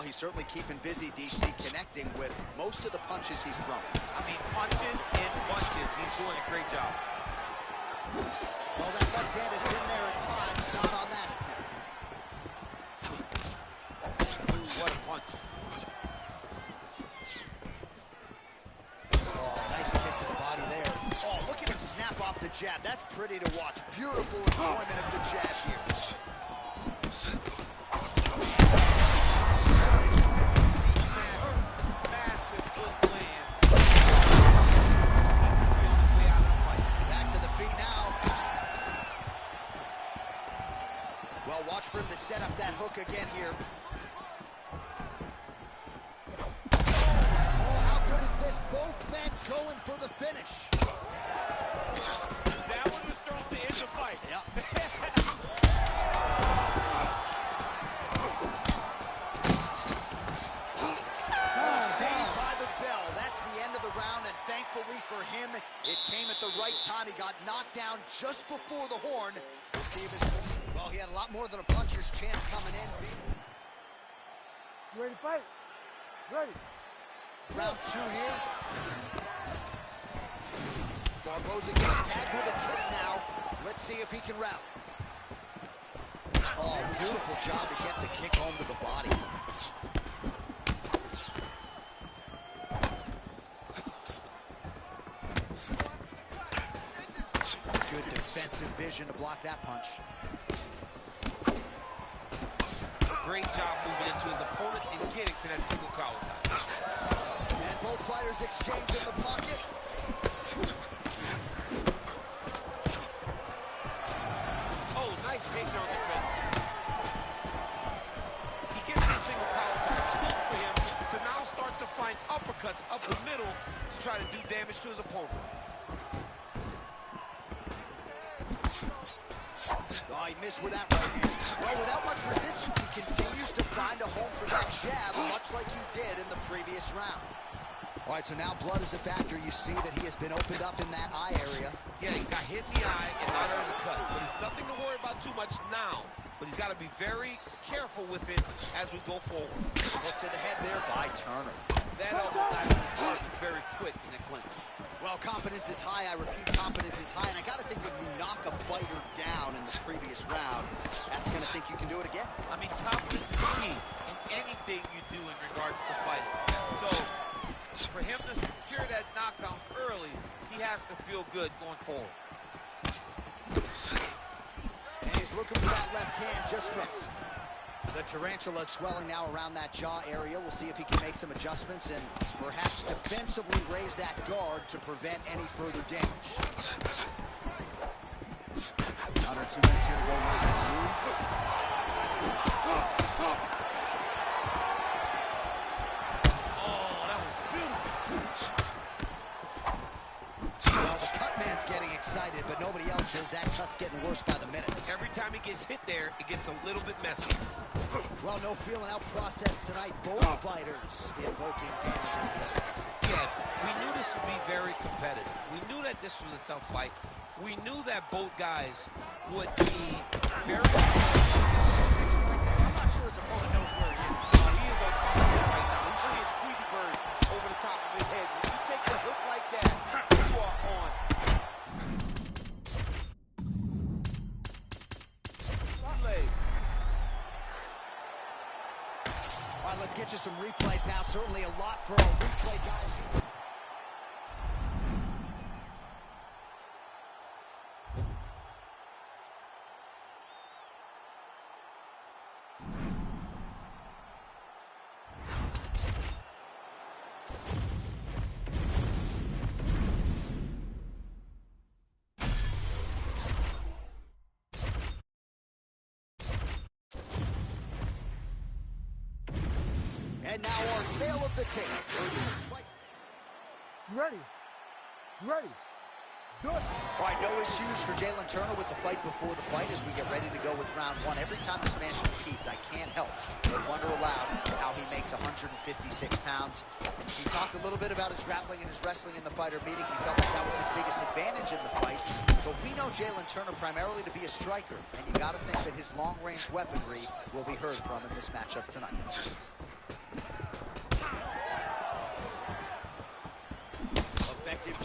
he's certainly keeping busy, DC, connecting with most of the punches he's thrown. I mean, punches and bunches. He's doing a great job. Well, that left hand has been there at times, not on that attempt. Ooh, what a punch. Oh, nice kick to the body there. Oh, look at him snap off the jab. That's pretty to watch. Beautiful employment of the jab here. Massive good land. Back to the feet now. Well, watch for him to set up that hook again here. Oh, how good is this? Both men going for the finish. That one was thrown to end the fight. Yep. Saved by the bell. That's the end of the round, and thankfully for him, it came at the right time. He got knocked down just before the horn. We'll see if it's... Well, he had a lot more than a puncher's chance coming in. You ready to fight? Ready. Round 2 here. Barboza gets tagged with a kick now. Let's see if he can rally. Oh, beautiful job to get the kick home to the body. Good defensive vision to block that punch. Great job moving into his opponent and getting to that single collar tie. And both fighters exchange in the pocket. Oh, nice takedown defense. He gets the single collar tie. It's good for him to now start to find uppercuts up the middle to try to do damage to his opponent. Oh, he missed with that right hand. Well, without much resistance, he continues to find a home for that jab, much like he did in the previous round. All right, so now blood is a factor. You see that he has been opened up in that eye area. Yeah, he got hit in the eye and not earned a cut. But it's nothing to worry about too much now. But he's got to be very careful with it as we go forward. Hook to the head there by Turner. That elbow dive was very quick in the clinch. Well, confidence is high. I repeat, confidence is high. And I got to think when you knock a fighter down in the previous round, that's going to think you can do it again. I mean, confidence is key in anything you do in regards to fighting. So, for him to secure that knockdown early, he has to feel good going forward. And he's looking for that left hand, just missed. The tarantula swelling now around that jaw area. We'll see if he can make some adjustments and perhaps defensively raise that guard to prevent any further damage. Under 2 minutes here to go, round 2. Oh, that was beautiful. Well, the cut man's getting excited, but nobody else is. That cut's getting worse by the minute. Every time he gets hit there, it gets a little bit messy. Well, no feeling out process tonight. Both fighters invoking damage. Yes, we knew this would be very competitive. We knew that this was a tough fight. We knew that both guys would be very... I'm not sure his opponent knows where he is. He is on fire right now. He's seeing Tweety Bird over the top of his head. When you take a hook like that, you are on. Legs. All right, let's get you some replays now. Certainly a lot for our replay guys. And now our tale of the tape. You ready? You ready? Let's do it. All right, no issues for Jalen Turner with the fight before the fight as we get ready to go with round 1. Every time this man competes, I can't help but wonder aloud how he makes 156 pounds. He talked a little bit about his grappling and his wrestling in the fighter meeting. He felt like that was his biggest advantage in the fight. But we know Jalen Turner primarily to be a striker, and you got to think that his long-range weaponry will be heard from in this matchup tonight.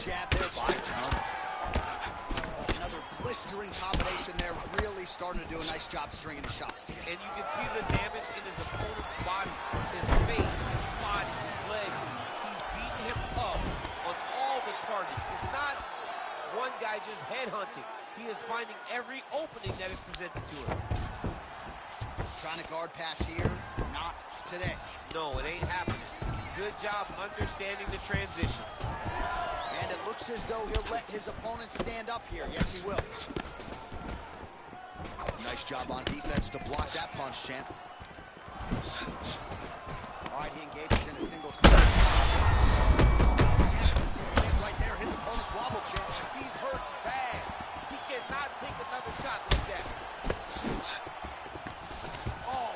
jab there by Turner. Another blistering combination there, really starting to do a nice job stringing the shots together. And you can see the damage in his opponent's body, his face, his body, his legs. He's beating him up on all the targets. It's not one guy just headhunting. He is finding every opening that is presented to him. Trying to guard pass here, not today. No, it ain't happening. Good job understanding the transition. And it looks as though he'll let his opponent stand up here. Yes, he will. Nice job on defense to block that punch, champ. All right, he engages in a single. Right there, his opponent's wobble, champ. He's hurt bad. He cannot take another shot like that. Oh,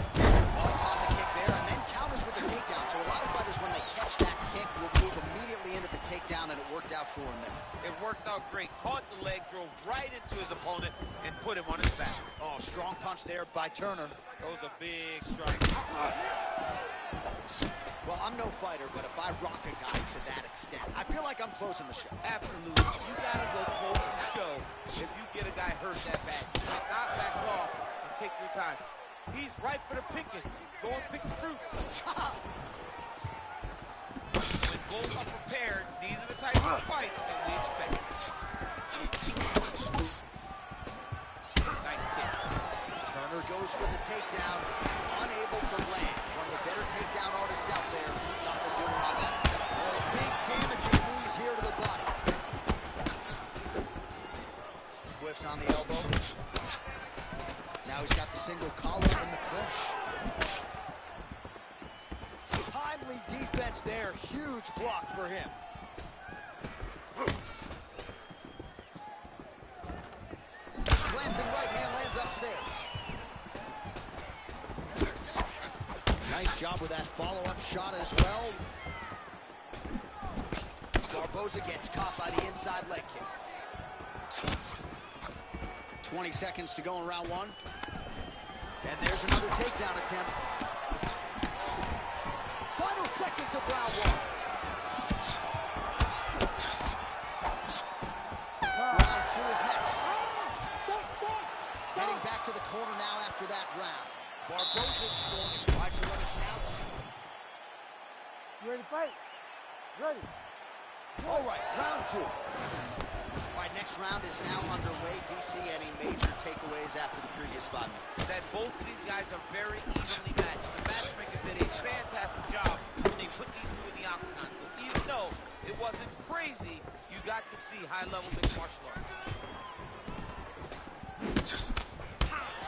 well, he caught the kick there and then counters with the takedown. So a lot of fighters, when they catch that kick, will move immediately into the takedown, and it worked out for him there. It worked out great. Caught the leg, drove right into his opponent, and put him on his back. Oh, strong punch there by Turner. That was a big strike. Well, I'm no fighter, but if I rock a guy to that extent, I feel like I'm closing the show. Absolutely. You gotta go close the show if you get a guy hurt that bad. You cannot back off and take your time. He's ripe for the picking. Go and pick the fruit. When both are prepared, these are the types of fights that we expect. Nice kick. Turner goes for the takedown, unable to land. One of the better takedown artists out there. Nothing doing on that. Oh, big damaging knees here to the body. Whiffs on the elbow. Now he's got the single collar in the clinch. Timely defense there. Huge block for him. Glancing right hand lands upstairs. Nice job with that follow-up shot as well. Barboza gets caught by the inside leg kick. 20 seconds to go in round one. And there's another takedown attempt. Final seconds of round one. Round two is next. Heading back to the corner now after that round. Barboza's corner. All right, so let us announce. You ready to fight? Ready. All right, round two. All right, next round is now underway. DC, any major takeaways after the previous 5 minutes? That both of these guys are very evenly matched. The matchmakers did a fantastic job when they put these two in the octagon. So even though it wasn't crazy, you got to see high-level mixed martial arts.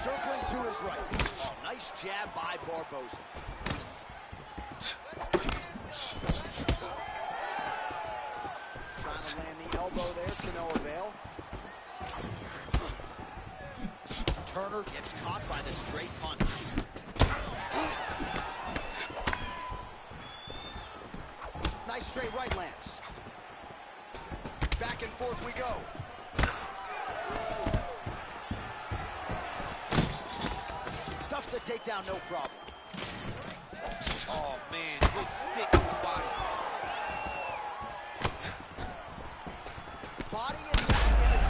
Circling to his right. Oh, nice jab by Barboza. Trying to land the elbow there to no avail. Turner gets caught by the straight punch. Nice straight right lands. Back and forth we go. Stuffs the takedown, no problem. Oh, man, good stick to the body. Body and back in it.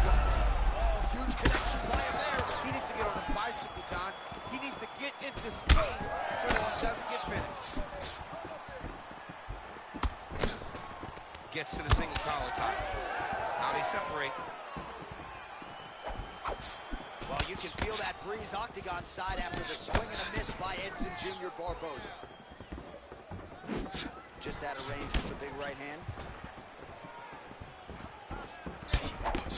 Oh, huge connection by him there. He needs to get on his bicycle, John. He needs to get into space so that he doesn't get finished. Gets to the single collar tie. Now they separate. Well, you can feel that breeze octagon side after the swing and a miss by Edson Jr. Barboza. Just out of range with the big right hand.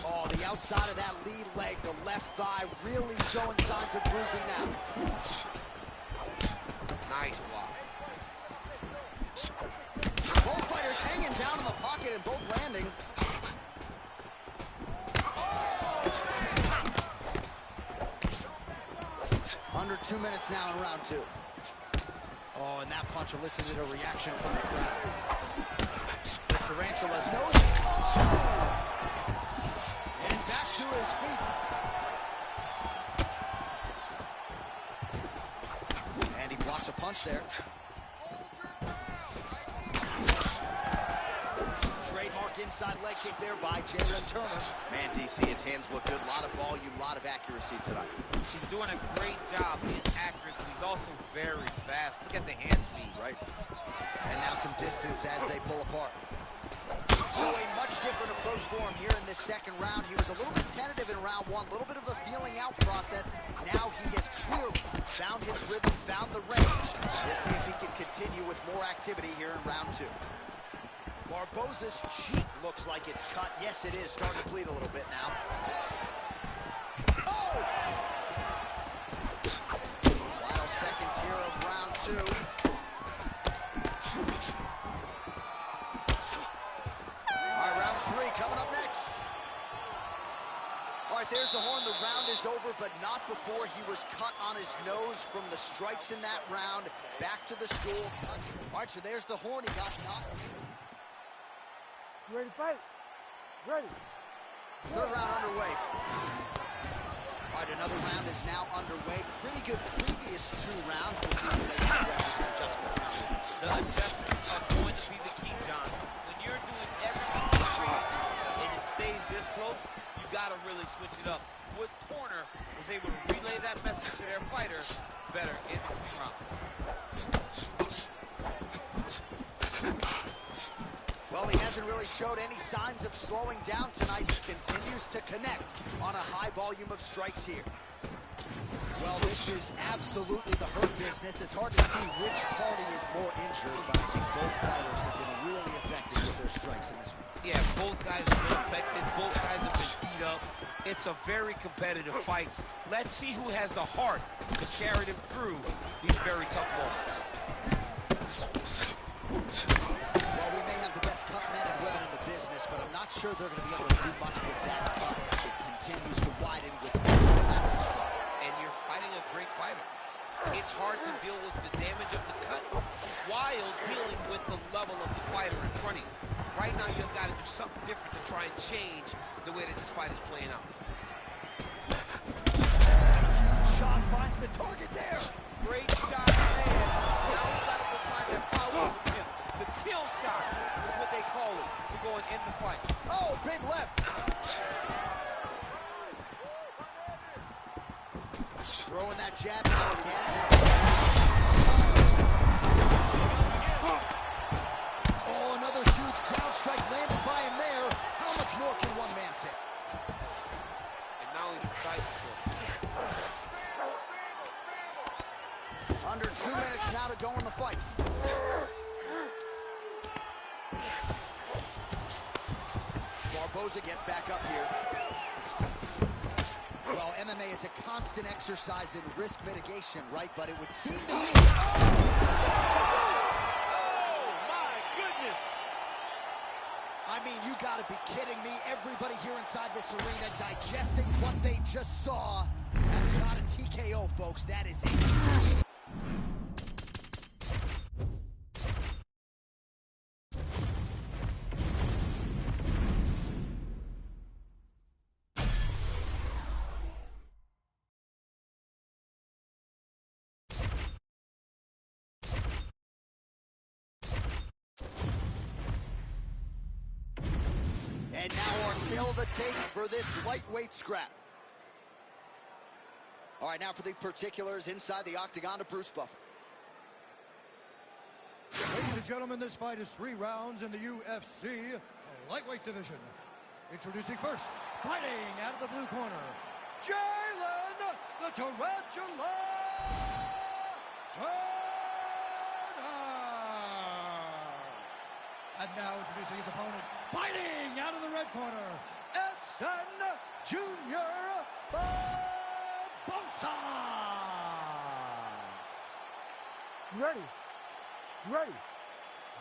Oh, the outside of that lead leg, the left thigh, really showing signs of bruising now. Nice block. Both fighters hanging down in the pocket and both landing. Under 2 minutes now in round two. Oh, and that punch elicited a reaction from the crowd. The Tarantula's nose. Oh! And back to his feet. And he blocks a punch there. Trademark Big inside leg kick there by Jalen Turner. Man, DC, his hands look good. A lot of volume, a lot of accuracy tonight. He's doing a great job being accurate, but he's also very fast. Look at the hand speed. Right. And now some distance as they pull apart. So a much different approach for him here in this second round. He was a little bit tentative in round one, a little bit of a feeling out process. Now he has clearly found his rhythm, found the range. We'll see if he can continue with more activity here in round two. Barboza's cheek looks like it's cut. Yes, it is. Starting to bleed a little bit now. Oh! Final seconds here of round two. All right, round three coming up next. All right, there's the horn. The round is over, but not before he was cut on his nose from the strikes in that round. Back to the stool. All right, so there's the horn. He got knocked. You ready to fight? Ready. Third round underway. All right, another round is now underway. Pretty good previous two rounds. We'll see if they can some adjustments now. The adjustments are going to be the key, John. When you're doing everything and it stays this close, you got to really switch it up. Wood Corner was able to relay that message to their fighter better in the round. Well, he hasn't really showed any signs of slowing down tonight. He continues to connect on a high volume of strikes here. Well, this is absolutely the hurt business. It's hard to see which party is more injured, but I think both fighters have been really effective with their strikes in this one. Yeah, both guys have been affected. Both guys have been beat up. It's a very competitive fight. Let's see who has the heart to carry them through these very tough moments. Well, we may have the best cut men and women in the business, but I'm not sure they're going to be able to do much with that cut. It continues to widen with massive strike. And you're fighting a great fighter. It's hard to deal with the damage of the cut while dealing with the level of the fighter in front of you. Right now, you've got to do something different to try and change the way that this fight is playing out. Shot finds the target there. Great shot, man. Now he's got to go find that power with him. The kill shot is what they call it, to go and end the fight. Oh, big left. Throwing that jab now again. Oh, another huge ground strike landed by him there. How much more can one man take? And now he's inside control. Under 2 minutes now to go in the fight. Barboza gets back up here. Well, MMA is a constant exercise in risk mitigation, right? But it would seem to me... Oh, my goodness! I mean, you gotta be kidding me. Everybody here inside this arena digesting what they just saw. That is not a TKO, folks. That is it. And now our fill the tape for this lightweight scrap. All right, now for the particulars inside the octagon to Bruce Buffer. Ladies and gentlemen, this fight is 3 rounds in the UFC lightweight division. Introducing first, fighting out of the blue corner, Jalen the Tarantula Turner. And now introducing his opponent, fighting out of the red corner, Edson Jr. Barboza. You ready? You ready?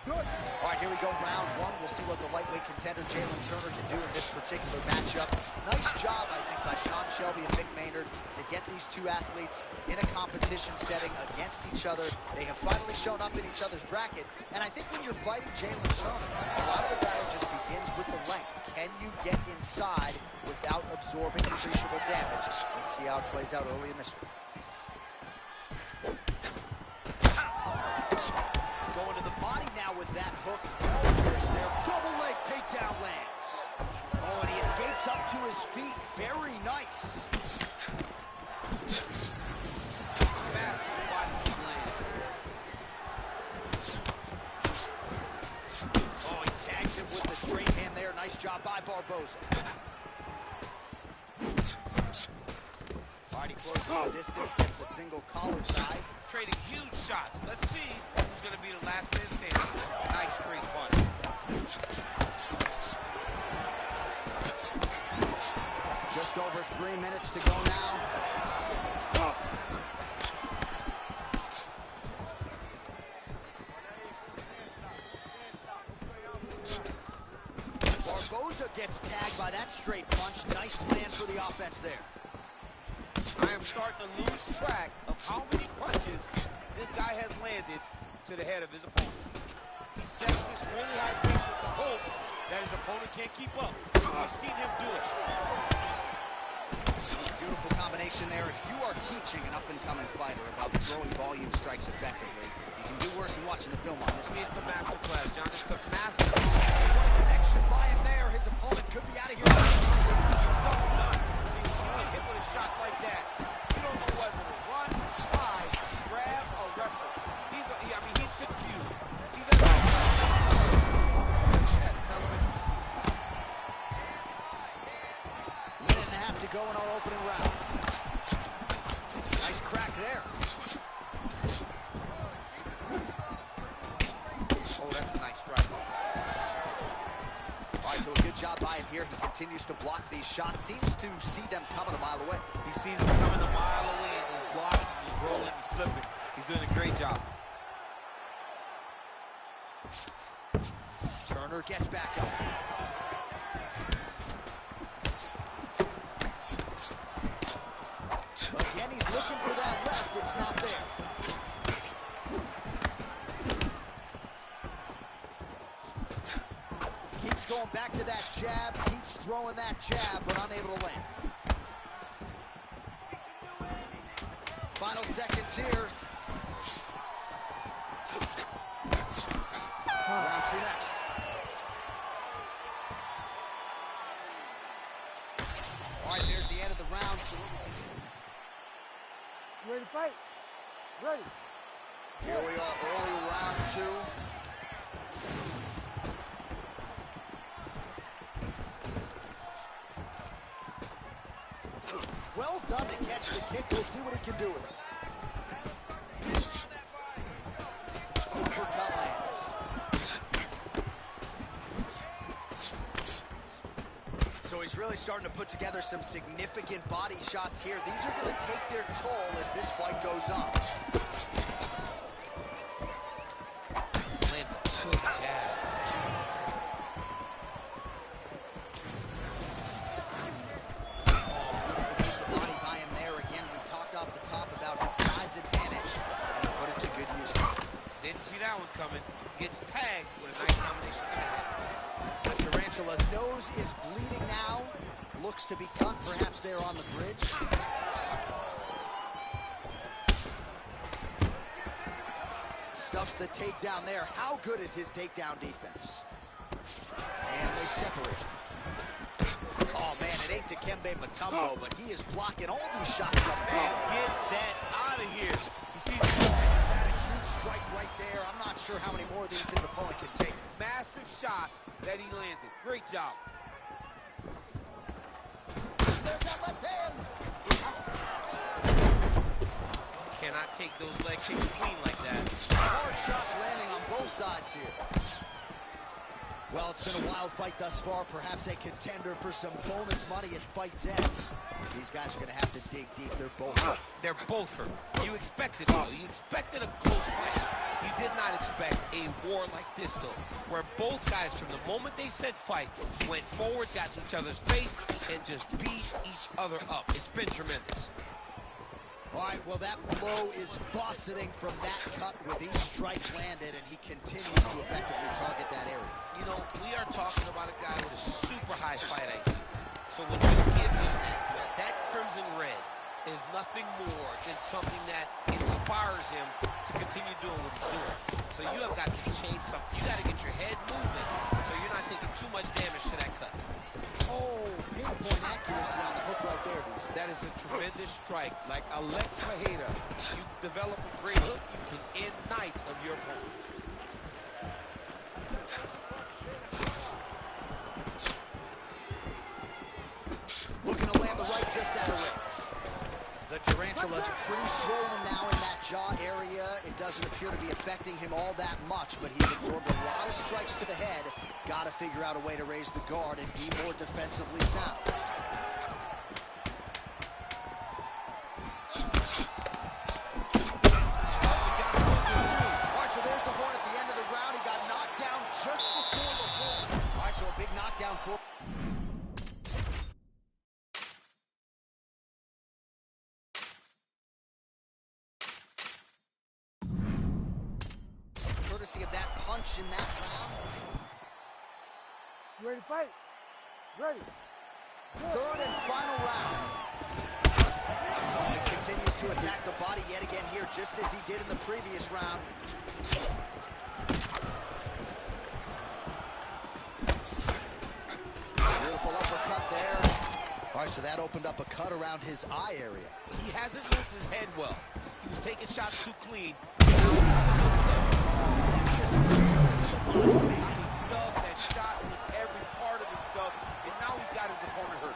Good. All right, here we go, round one. We'll see what the lightweight contender Jalen Turner can do in this particular matchup. Nice job, I think, by Sean Shelby and Mick Maynard to get these two athletes in a competition setting against each other. They have finally shown up in each other's bracket, and I think when you're fighting Jalen Turner, a lot of the battle just begins with the length. Can you get inside without absorbing appreciable damage? Let's see how it plays out early in this one. Going to the body now with that hook. Oh, there's their double leg takedown land. job by Barboza. All right, he closes the distance, gets the single collar tie. Trading huge shots. Let's see who's going to be the last man standing. Nice straight punch. Just over 3 minutes to go now. Barboza gets tagged by that straight punch. Nice land for the offense there. I am starting to lose track of how many punches this guy has landed to the head of his opponent. He sets this really high pace with the hope that his opponent can't keep up. We've seen him do it. Beautiful combination there. If you are teaching an up-and-coming fighter about throwing volume strikes effectively, you can do worse than watching the film on this. It's a master class, John. It's a master class. What a connection by him there. His opponent could be out of here. None. You get hit with a shot like that, you don't know whether to run, slide, grab, or wrestle. He's confused. He's at Minute and a half to go in our opening round. Nice crack there. Oh, that's a nice strike. All right, so a good job by him here. He continues to block these shots. Seems to see them coming a mile away. He sees them coming a mile away, and he's blocking, he's rolling, he's slipping. He's doing a great job. Turner gets back up. Again, he's looking for that left. It's not there. Keeps going back to that jab. Keeps throwing that jab, but unable to land. Final seconds here. Round two next. All right, there's the end of the round. So You ready to fight? Ready. here we are, early round two. Well done to catch the kick. We'll see what he can do with it. Uppercut lands. So he's really starting to put together some significant body shots here. These are going to take their toll as this fight goes on. Lands a good jab. The body by him there again. We talked off the top about his size advantage, and he put it to good use. Didn't see that one coming. Gets tagged with a nice combination tag. The Tarantula's nose is bleeding now. Looks to be cut, perhaps there on the bridge. Stuffs the takedown there. How good is his takedown defense? And they separate. Oh, man, it ain't Dikembe Mutombo, but he is blocking all these shots coming Man, in. get that out of here. You see, He's had a huge strike right there. I'm not sure how many more of these his opponent can take. massive shot that he landed. Great job. There's that left hand. Cannot take those leg kicks clean like that. Hard shots landing on both sides here. Well, it's been a wild fight thus far. Perhaps a contender for some bonus money at fight's end. These guys are going to have to dig deep. They're both hurt. They're both hurt. You expected it, though. You expected a close fight. You did not expect a war like this, though, where both guys, from the moment they said fight, went forward, got to each other's face, and just beat each other up. It's been tremendous. All right, well, that blow is buffeting from that cut with each strike landed, and he continues to effectively target that area. You know, we are talking about a guy with a super high fight IQ. So when you give him that crimson red is nothing more than something that inspires him to continue doing what he's doing. So you have got to change something. You got to get your head moving so you're not taking too much damage to that cut. Oh, pinpoint accuracy on the hook right there, DC. That is a tremendous strike. Like Alex Fajeda, you develop a great hook, you can end nights of your opponents. Nicholas pretty swollen now in that jaw area. It doesn't appear to be affecting him all that much, but he's absorbed a lot of strikes to the head. Got to figure out a way to raise the guard and be more defensively sound. All right, so there's the horn at the end of the round. He got knocked down just before the horn. All right, so a big knockdown for... courtesy of that punch in that round. You ready to fight? Ready. Third and final round. He continues to attack the body yet again here, just as he did in the previous round. Beautiful uppercut there. All right, so that opened up a cut around his eye area. He hasn't moved his head well. He was taking shots too clean. Just he dug that shot with every part of himself, and now he's got his opponent hurt.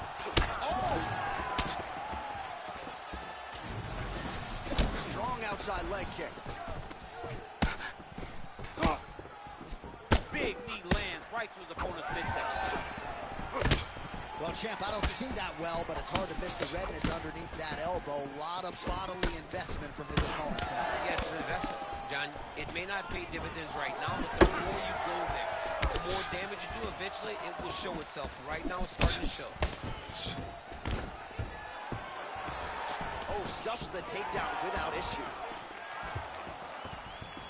Oh! Strong outside leg kick. Big knee lands right to his opponent's midsection. Well, champ, I don't see that well, but it's hard to miss the redness underneath that elbow. A lot of bodily investment from his opponent tonight. Yeah, it's an investment, John. It may not pay dividends right now, but the more you go there, the more damage you do, eventually it will show itself. Right now, it's starting to show. Oh, stuffs the takedown without issue.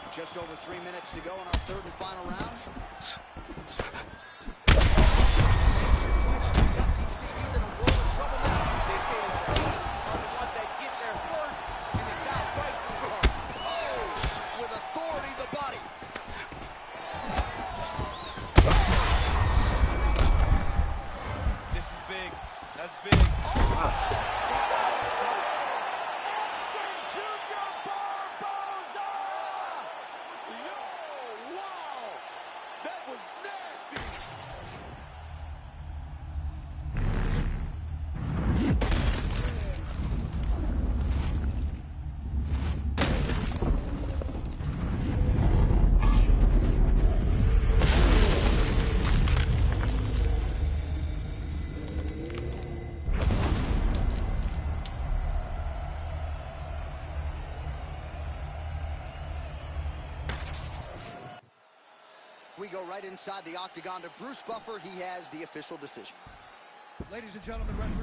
Just over 3 minutes to go in our third and final round. He's in a world of trouble now. They say the speed are the ones that get there first, and it got right to the heart. Oh, with authority, the body. This is big. That's big. Oh! Yo, wow! That was nasty! We go right inside the octagon to Bruce Buffer. He has the official decision. Ladies and gentlemen, ready